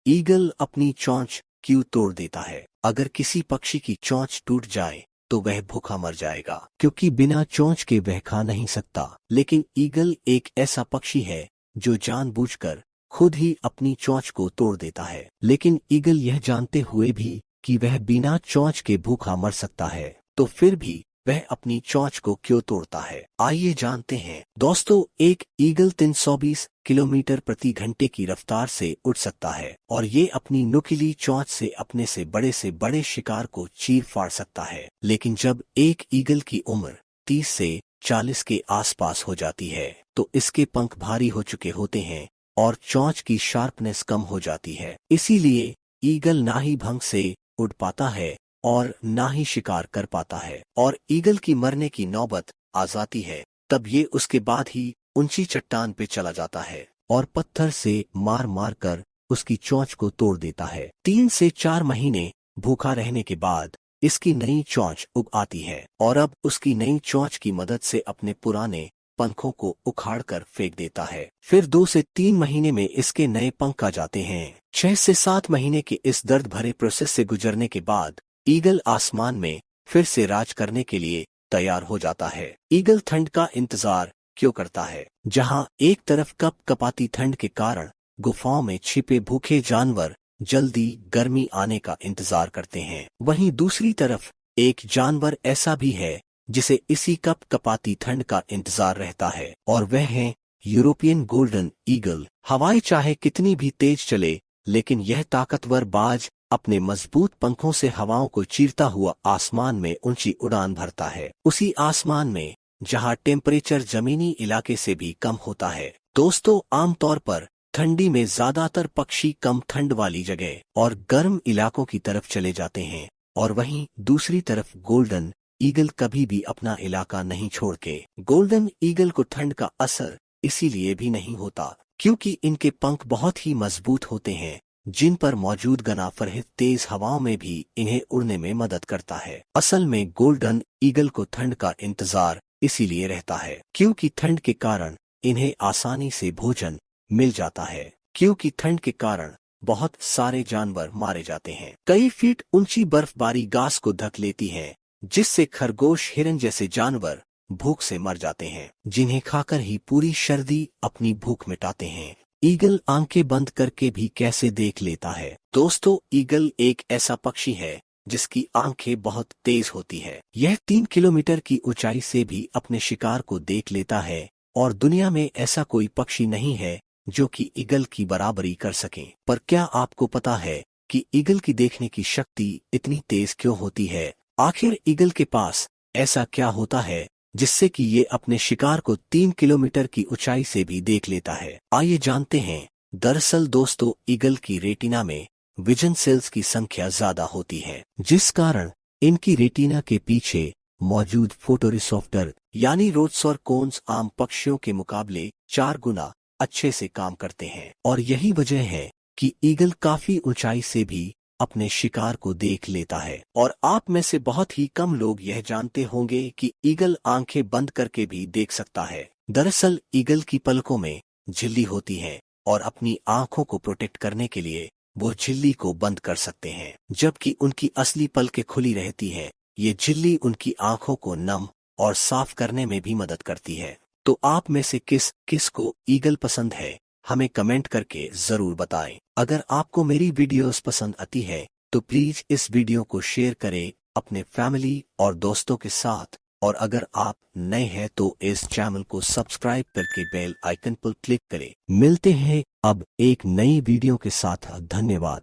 Eagle अपनी चोंच क्यों तोड़ देता है? अगर किसी पक्षी की चोंच टूट जाए तो वह भूखा मर जाएगा, क्योंकि बिना चोंच के वह खा नहीं सकता। लेकिन ईगल एक ऐसा पक्षी है जो जानबूझकर खुद ही अपनी चोंच को तोड़ देता है। लेकिन ईगल यह जानते हुए भी कि वह बिना चोंच के भूखा मर सकता है, तो फिर भी वह अपनी चोंच को क्यों तोड़ता है? आइए जानते हैं। दोस्तों, एक ईगल 320 किलोमीटर प्रति घंटे की रफ्तार से उड़ सकता है और ये अपनी नुकीली चोंच से बड़े शिकार को चीर फाड़ सकता है। लेकिन जब एक ईगल की उम्र 30 से 40 के आसपास हो जाती है तो इसके पंख भारी हो चुके होते हैं और चोंच की शार्पनेस कम हो जाती है। इसीलिए ईगल ना ही भंग से उड़ पाता है और ना ही शिकार कर पाता है। और ईगल की मरने की नौबत आ जाती है तब ये उसके बाद ही ऊंची चट्टान पे चला जाता है और पत्थर से मार मार कर उसकी चोंच को तोड़ देता है। 3 से 4 महीने भूखा रहने के बाद इसकी नई चोंच उग आती है और अब उसकी नई चोंच की मदद से अपने पुराने पंखों को उखाड़ कर फेंक देता है। फिर 2 से 3 महीने में इसके नए पंख आ जाते हैं। 6 से 7 महीने के इस दर्द भरे प्रोसेस से गुजरने के बाद ईगल आसमान में फिर से राज करने के लिए तैयार हो जाता है। ईगल ठंड का इंतजार क्यों करता है? जहां एक तरफ कप कपाती ठंड के कारण गुफाओं में छिपे भूखे जानवर जल्दी गर्मी आने का इंतजार करते हैं, वहीं दूसरी तरफ एक जानवर ऐसा भी है जिसे इसी कप कपाती ठंड का इंतजार रहता है और वह है यूरोपियन गोल्डन ईगल। हवाएं चाहे कितनी भी तेज चले, लेकिन यह ताकतवर बाज अपने मजबूत पंखों से हवाओं को चीरता हुआ आसमान में ऊंची उड़ान भरता है। उसी आसमान में जहां टेम्परेचर जमीनी इलाके से भी कम होता है। दोस्तों, आमतौर पर ठंडी में ज्यादातर पक्षी कम ठंड वाली जगह और गर्म इलाकों की तरफ चले जाते हैं और वहीं दूसरी तरफ गोल्डन ईगल कभी भी अपना इलाका नहीं छोड़ के। गोल्डन ईगल को ठंड का असर इसीलिए भी नहीं होता क्योंकि इनके पंख बहुत ही मजबूत होते हैं, जिन पर मौजूद गनाफरहित तेज हवाओं में भी इन्हें उड़ने में मदद करता है। असल में गोल्डन ईगल को ठंड का इंतजार इसीलिए रहता है क्योंकि ठंड के कारण इन्हें आसानी से भोजन मिल जाता है, क्योंकि ठंड के कारण बहुत सारे जानवर मारे जाते हैं। कई फीट ऊंची बर्फबारी घास को ढक लेती है, जिससे खरगोश, हिरन जैसे जानवर भूख से मर जाते हैं, जिन्हें खाकर ही पूरी सर्दी अपनी भूख मिटाते हैं। ईगल आंखें बंद करके भी कैसे देख लेता है? दोस्तों, ईगल एक ऐसा पक्षी है जिसकी आंखें बहुत तेज होती है। यह 3 किलोमीटर की ऊंचाई से भी अपने शिकार को देख लेता है और दुनिया में ऐसा कोई पक्षी नहीं है जो कि ईगल की बराबरी कर सके। पर क्या आपको पता है कि ईगल की देखने की शक्ति इतनी तेज क्यों होती है? आखिर ईगल के पास ऐसा क्या होता है जिससे कि ये अपने शिकार को 3 किलोमीटर की ऊंचाई से भी देख लेता है? आइए जानते हैं। दरअसल दोस्तों, ईगल की रेटिना में विजन सेल्स की संख्या ज्यादा होती है, जिस कारण इनकी रेटिना के पीछे मौजूद फोटोरिसेप्टर यानी रोड्स और कोन्स आम पक्षियों के मुकाबले 4 गुना अच्छे से काम करते हैं। और यही वजह है कि ईगल काफी ऊंचाई से भी अपने शिकार को देख लेता है। और आप में से बहुत ही कम लोग यह जानते होंगे कि ईगल आंखें बंद करके भी देख सकता है। दरअसल ईगल की पलकों में झिल्ली होती है और अपनी आंखों को प्रोटेक्ट करने के लिए वो झिल्ली को बंद कर सकते हैं, जबकि उनकी असली पलकें खुली रहती है। ये झिल्ली उनकी आंखों को नम और साफ करने में भी मदद करती है। तो आप में से किस किस को ईगल पसंद है, हमें कमेंट करके जरूर बताएं। अगर आपको मेरी वीडियोस पसंद आती है तो प्लीज इस वीडियो को शेयर करें अपने फैमिली और दोस्तों के साथ। और अगर आप नए हैं तो इस चैनल को सब्सक्राइब करके बेल आइकन पर क्लिक करें। मिलते हैं अब एक नई वीडियो के साथ। धन्यवाद।